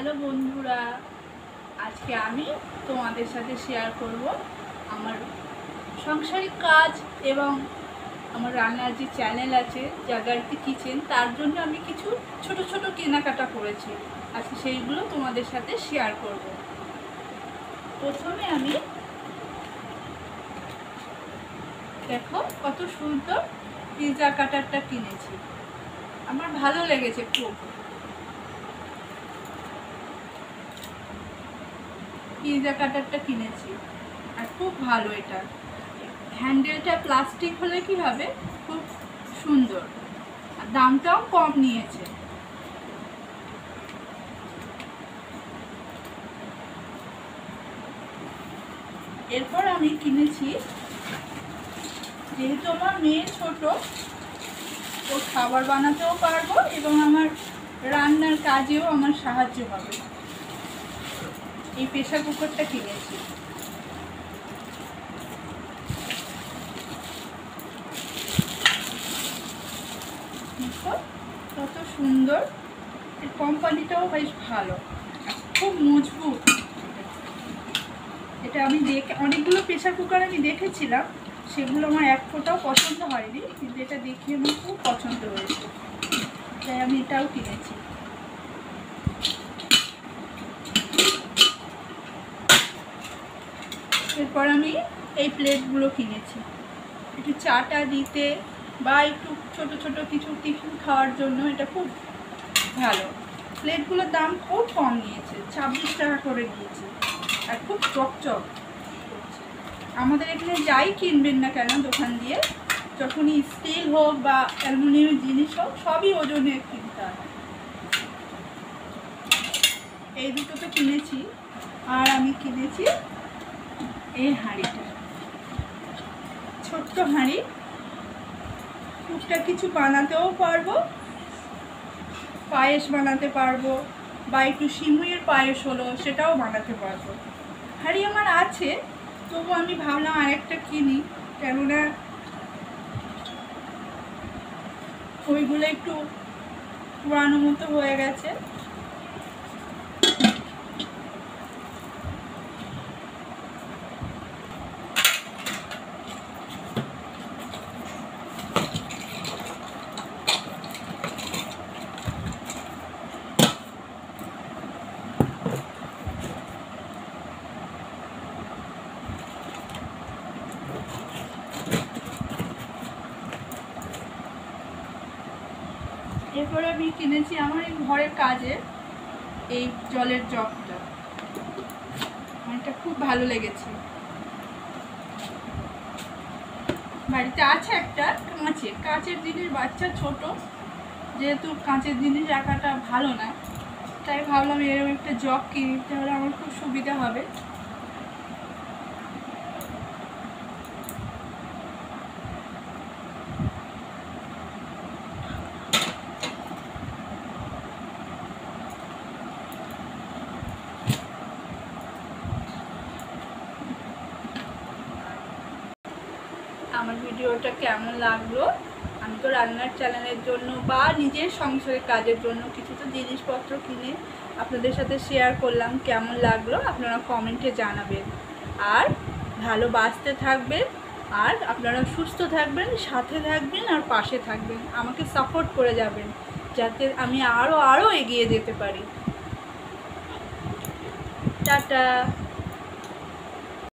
Hello বন্ধুরা, আজকে আমি তোমাদের সাথে শেয়ার করব আমার সাংসারিক কাজ এবং আমার রান্নার যে চ্যানেল আছে জাগারতি কিচেন, তার জন্য আমি কিছু ছোট ছোট কেনাকাটা করেছি। আজকে সেইগুলো তোমাদের সাথে শেয়ার করব। প্রথমে আমি দেখো কত সুন্দর পিৎজা কাটারটা কিনেছি, আমার ভালো লেগেছে খুব। পিৎজা কাটারটা কিনেছি আর খুব ভালো। এটা হ্যান্ডেলটা প্লাস্টিক হলে কি হবে, খুব সুন্দর আর দামটাও কম নিয়েছে। এরপর আমি কিনেছি, যেহেতু আমার মেয়ে ছোট, ও খাবার বানাতেও পারবো এবং আমার রান্নার কাজেও আমার সাহায্য হবে, এই প্রেসার কুকারটা কিনেছি। কত সুন্দর, এর কোম্পানিটাও বেশ ভালো, খুব মজবুত। এটা আমি অনেকগুলো প্রেসার কুকার আমি দেখেছিলাম, সেগুলো আমার এক ফোঁটাও পছন্দ হয়নি, কিন্তু এটা দেখে আমার খুব পছন্দ হয়েছে, তাই আমি এটাও কিনেছি। এরপর আমি এই প্লেটগুলো কিনেছি, একটু চাটা দিতে বা একটু ছোট ছোট কিছু টিফিন খাওয়ার জন্য এটা খুব ভালো। প্লেটগুলোর দাম খুব কম নিয়েছে, 26 টাকা করে নিয়েছে আর খুব চকচক। আমাদের এখানে যাই কিনবেন না কেন দোকান দিয়ে, যখনই স্টিল হোক বা অ্যালুমিনিয়াম জিনিস হোক, সবই ওজনে কিনতে হয়। এই দুটো তো কিনেছি, আর আমি কিনেছি এই হাঁড়িটা, ছোট্ট হাঁড়ি। টুকটাক কিছু বানাতেও পারবো, পায়েস বানাতে পারবো, বা একটু সিমুইয়ের পায়েস হলো সেটাও বানাতে পারবো। হাঁড়ি আমার আছে, তবু আমি ভাবলাম আরেকটা কিনি, কেননা ওইগুলো একটু পুরানো মতো হয়ে গেছে। এরপরে আমি কিনেছি আমার এই ঘরের কাজে এই জলের জগটা, এটা খুব ভালো লেগেছে। বাড়িতে আছে একটা কাঁচের জিনিস, বাচ্চা ছোট, যেহেতু কাঁচের জিনিস রাখাটা ভালো না, তাই ভাবলাম এরকম একটা জগ কিনি, তাহলে আমার খুব সুবিধা হবে। আমার ভিডিওটা কেমন লাগলো, আমি তো রান্নার চ্যানেলের জন্য বা নিজের সংসারের কাজের জন্য কিছু তো জিনিসপত্র কিনে আপনাদের সাথে শেয়ার করলাম। কেমন লাগলো আপনারা কমেন্টে জানাবেন, আর ভালোবাসতে থাকবেন, আর আপনারা সুস্থ থাকবেন, সাথে থাকবেন আর পাশে থাকবেন, আমাকে সাপোর্ট করে যাবেন, যাতে আমি আরও এগিয়ে যেতে পারি। টাটা।